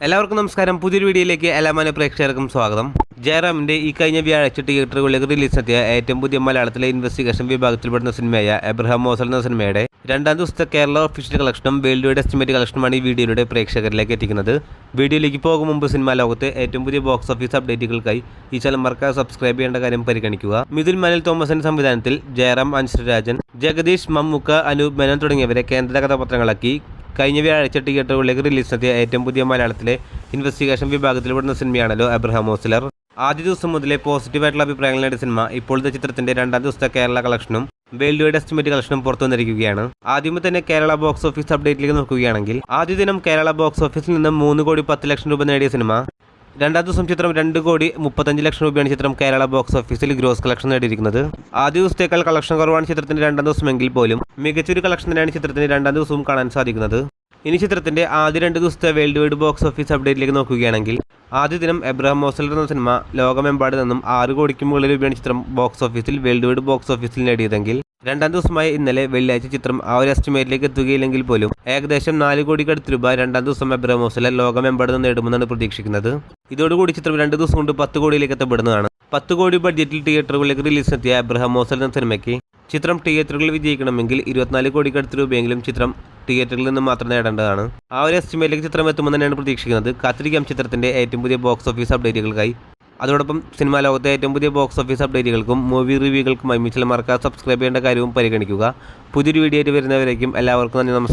എല്ലാവർക്കും നമസ്കാരം. പുതിയൊരു വീഡിയോയിലേക്ക് എല്ലാ മാന്യ പ്രേക്ഷകർക്കും സ്വാഗതം. ജയറാമിന്റെ ഈ കഴിഞ്ഞ വ്യാഴാഴ്ച തിയേറ്ററുകളിലേക്ക് റിലീസിനെത്തിയ ഏറ്റവും പുതിയ മലയാളത്തിലെ ഇൻവെസ്റ്റിഗേഷൻ വിഭാഗത്തിൽപ്പെടുന്ന സിനിമയായ എബ്രഹാം മോസൽ എന്ന സിനിമയുടെ രണ്ടാം ദിവസത്തെ കേരള ഒഫീഷ്യൽ കളക്ഷനും വേൾഡ് വൈഡ് എസ്റ്റിമേറ്റ് കളക്ഷനുമാണ് ഈ വീഡിയോയുടെ പ്രേക്ഷകരിലേക്ക് എത്തിക്കുന്നത്. വീഡിയോയിലേക്ക് പോകും മുമ്പ് സിനിമാ ലോകത്തെ ഏറ്റവും പുതിയ ബോക്സ് ഓഫീസ് അപ്ഡേറ്റുകൾക്കായി ഈ ചാനൽ മറക്കാതെ സബ്സ്ക്രൈബ് ചെയ്യേണ്ട കാര്യം പരിഗണിക്കുക. മിഥുൻ മനൽ തോമസിന്റെ സംവിധാനത്തിൽ ജയറാം, അൻശ്വരാജൻ, ജഗദീഷ്, മമ്മൂക്ക, അനൂപ് മേനോൻ തുടങ്ങിയവരെ കേന്ദ്ര കഥാപാത്രങ്ങളാക്കി കഴിഞ്ഞ വ്യാഴാഴ്ച തിയേറ്ററുകളിലേക്ക് റിലീസിനെത്തിയ ഏറ്റവും പുതിയ മലയാളത്തിലെ ഇൻവെസ്റ്റിഗേഷൻ വിഭാഗത്തിൽപ്പെടുന്ന സിനിമയാണല്ലോ എബ്രഹാം മോസ്ലർ. ആദ്യ ദിവസം മുതലേ പോസിറ്റീവായിട്ടുള്ള അഭിപ്രായങ്ങൾ നേടിയ സിനിമ ഇപ്പോഴത്തെ ചിത്രത്തിന്റെ രണ്ടാം ദിവസത്തെ കേരള കളക്ഷനും വേൾഡ് വൈഡ് എസ്റ്റിമേറ്റ് കളക്ഷനും പുറത്തു വന്നിരിക്കുകയാണ്. ആദ്യമേ തന്നെ കേരള ബോക്സ് ഓഫീസ് അപ്ഡേറ്റിലേക്ക് നോക്കുകയാണെങ്കിൽ ആദ്യ ദിനം കേരള ബോക്സ് ഓഫീസിൽ നിന്ന് 3,10,00,000 രൂപ നേടിയ സിനിമ രണ്ടാം ദിവസം ചിത്രം 2,35,00,000 രൂപയാണ് ചിത്രം കേരള ബോക്സ് ഓഫീസിൽ ഗ്രോസ് കളക്ഷൻ നേടിയിരിക്കുന്നത്. ആദ്യ ദിവസത്തേക്കാൾ കളക്ഷൻ കുറവാണ് ചിത്രത്തിന്റെ രണ്ടാം ദിവസമെങ്കിൽ പോലും മികച്ചൊരു കളക്ഷൻ തന്നെയാണ് ചിത്രത്തിന് രണ്ടാം ദിവസവും കാണാൻ സാധിക്കുന്നത്. ഇനി ചിത്രത്തിന്റെ ആദ്യ 2 ദിവസത്തെ വേൾഡ് വൈഡ് ബോക്സ് ഓഫീസ് അപ്ഡേറ്റിലേക്ക് നോക്കുകയാണെങ്കിൽ ആദ്യ ദിനം എബ്രഹാം മോസൽ എന്ന സിനിമ ലോകമെമ്പാട് നിന്നും 6 കോടിക്ക് മുകളിൽ രൂപയാണ് ചിത്രം ബോക്സ് ഓഫീസിൽ വേൾഡ് വൈഡ് ബോക്സ് ഓഫീസിൽ നേടിയതെങ്കിൽ രണ്ടാം ദിവസമായ ഇന്നലെ വെള്ളിയാഴ്ച ചിത്രം ആ ഒരു എസ്റ്റിമേറ്റിലേക്ക് എത്തുകയില്ലെങ്കിൽ പോലും ഏകദേശം 4 കോടിക്കടുത്ത് രൂപ രണ്ടാം ദിവസം എബ്രഹാം മോസൽ ലോകമെമ്പാട് നിന്ന് നേടുമെന്നാണ് പ്രതീക്ഷിക്കുന്നത്. ഇതോടുകൂടി ചിത്രം 2 ദിവസം കൊണ്ട് 10 കോടിയിലേക്ക് എത്തപ്പെടുന്നതാണ്. 10 കോടി ബഡ്ജറ്റിൽ തിയേറ്ററുകളിലേക്ക് റിലീസിനെത്തിയ എബ്രഹാം മോസൽ എന്ന സിനിമയ്ക്ക് ചിത്രം തിയേറ്ററുകളിൽ വിജയിക്കണമെങ്കിൽ 24 കോടിക്കടുത്ത് രൂപയെങ്കിലും ചിത്രം തിയേറ്ററിൽ നിന്ന് മാത്രം നേടേണ്ടതാണ്. ആ ഒരു എസ്റ്റിമേറ്റിലേക്ക് ചിത്രം എത്തുമെന്ന് തന്നെയാണ് പ്രതീക്ഷിക്കുന്നത്. കാത്തിരിക്കാം ചിത്രത്തിന്റെ ഏറ്റവും പുതിയ ബോക്സ് ഓഫീസ് അപ്ഡേറ്റുകൾക്കായി. അതോടൊപ്പം സിനിമാ ലോകത്തെ ഏറ്റവും പുതിയ ബോക്സ് ഓഫീസ് അപ്ഡേറ്റുകൾക്കും മൂവി റിവ്യൂകൾക്കും മറക്കാതെ സബ്സ്ക്രൈബ് ചെയ്യേണ്ട കാര്യവും പരിഗണിക്കുക. പുതിയൊരു വീഡിയോ ആയിട്ട് വരുന്നവരേക്കും എല്ലാവർക്കും നന്ദി, നമസ്കാരം.